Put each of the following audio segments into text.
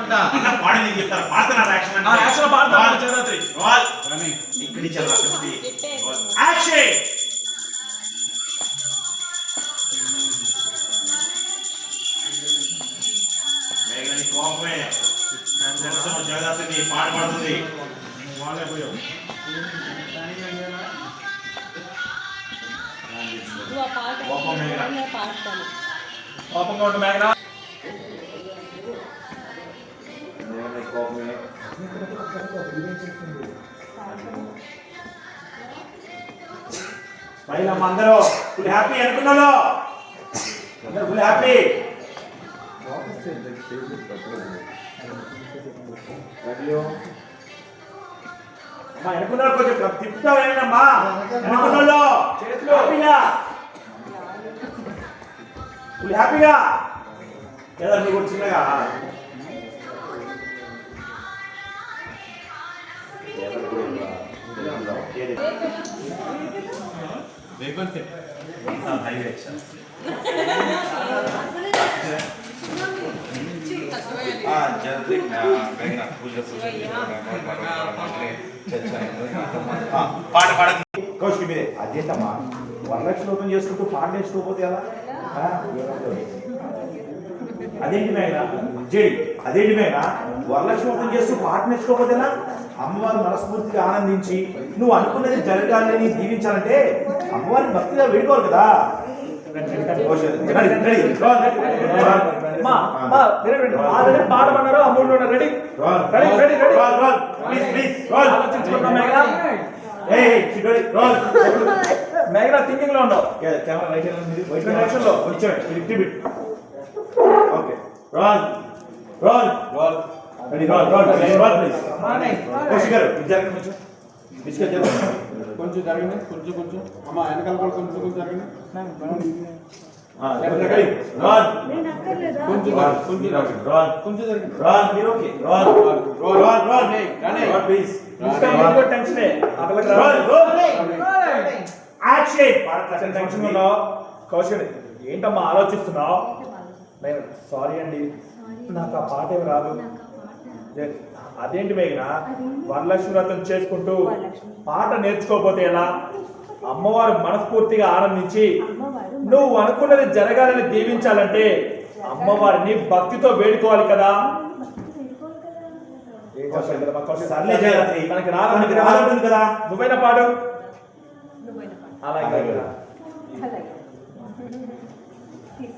పాడుకుంటా అన్న పాడి నేను చెప్తాను పాడుతున్నారు యాక్షన్ యాక్షన్ పాడుతున్నారు జగదాత్రి రోల్ కానీ ఇక్కడి నుంచి యాక్షన్ మేఘని కోపమే జగదాత్రి పాట పాడుతుంది వాళ్ళే పోయావు కోపం మేఘన కోపంగా ఉండు మేఘన మేఘని కోపమే స్మైల్ అమ్మ అందరూ ఫుల్ హ్యాపీ అనుకున్నాలో అందరూ ఫుల్ హ్యాపీ అమ్మా అనుకున్నారు కొంచెం తిప్పుతావు ఏమేనమ్మా అనుకున్నాలో హ్యాపీగా ఫుల్ హ్యాపీగా కదా నీకు చిన్నగా పాట పాడ కౌశికి మీరే అదేంటమ్మా 1 లక్ష ఓపెన్ చేసుకుంటూ పాట నేర్చుకోకపోతే ఎలా అదేంటి మేఘన అదేంటి మేఘన 1 లక్ష ఓపెన్ చేస్తూ పాట నేర్చుకోకపోతే ఎలా అమ్మవారు మనస్ఫూర్తిగా ఆనందించి నువ్వు అనుకున్నది జరగాలని దీవించాలంటే అమ్మవారిని భక్తిగా వేడుకోవాలి కదా పాడమన్నారు అమౌంట్ రెడీ మేఘనా థింకింగ్ లో ఉన్నావు కొంచెం జరగండి కొంచెం అమ్మ వెనకాల కూడా కొంచెం జరగండి కౌశల్ ఏంటమ్మా ఆలోచిస్తున్నావు సారీ అండి నాకు ఆ పాట ఏమి రాదు అదేంటి మేఘన వరలక్ష్మి వ్రతం చేసుకుంటూ పాట నేర్చుకోకపోతే ఎలా అమ్మవారు మనస్ఫూర్తిగా ఆనందించి నువ్వు అనుకున్నది జరగాలని దీవించాలంటే అమ్మవారిని భక్తితో వేడుకోవాలి కదా మనకి రాదు కదా నువ్వైనా పాడు అలాగే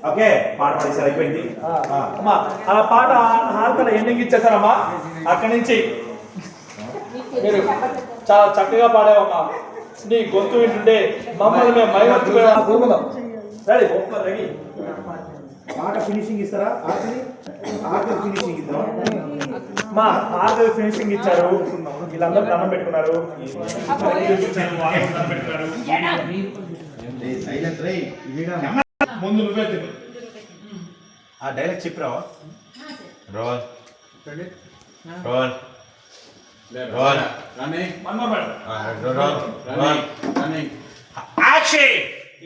ఓకే పాట పాడేసారు అయిపోయింది అమ్మా ఆ పాట హార్తల ఎండింగ్ ఇచ్చేసారమ్మా అక్కడి నుంచి మీరు చాలా చక్కగా పాడేవమ్మా నీ గొంతు వింటుంటే మమ్మల్ని మేము మైమర్చిపోయాం రెడీ రెడీ పాట ఫినిషింగ్ ఇస్తారా ఆఖరి ఫినిషింగ్ ఇద్దాం మా ఆఖరి ఫినిషింగ్ ఇచ్చారు వీళ్ళందరూ దండం పెట్టుకున్నారు ముందు నువ్వే తిను ఆ డైలాగ్ చెప్పిరావా roll roll roll running one more madam roll running action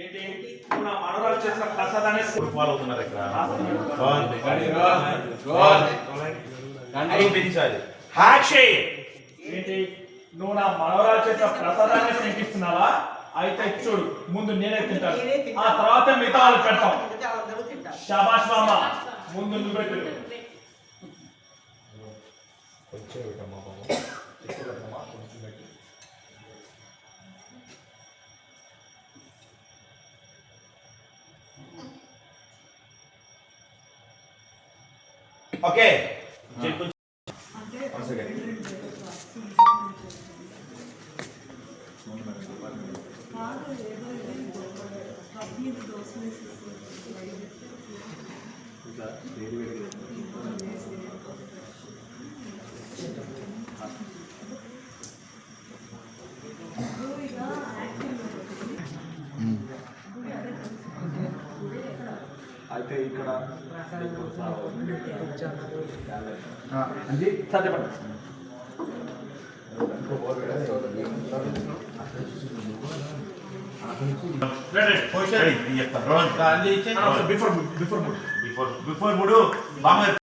ఏంటి నువ్వు నా మనవరాలు చేసిన ప్రసాదాన్ని ఫాలో అవుతున్నారు ఇక్కడ రోల్ యాక్షన్ ఏంటి నువ్వు నా మనవరాలు చేసిన ప్రసాదాన్ని శంకిస్తున్నావా అయితే చూడు ముందు నేనే తింటాను ఆ తర్వాత మిగతా వాళ్ళు పెడతాం శాబాష్ మామ ముందు నువ్వే తిను ఓకే అయితే ఇక్కడ అంజీ సార్ చెప్పండి. బిఫోర్ మూడు బాగా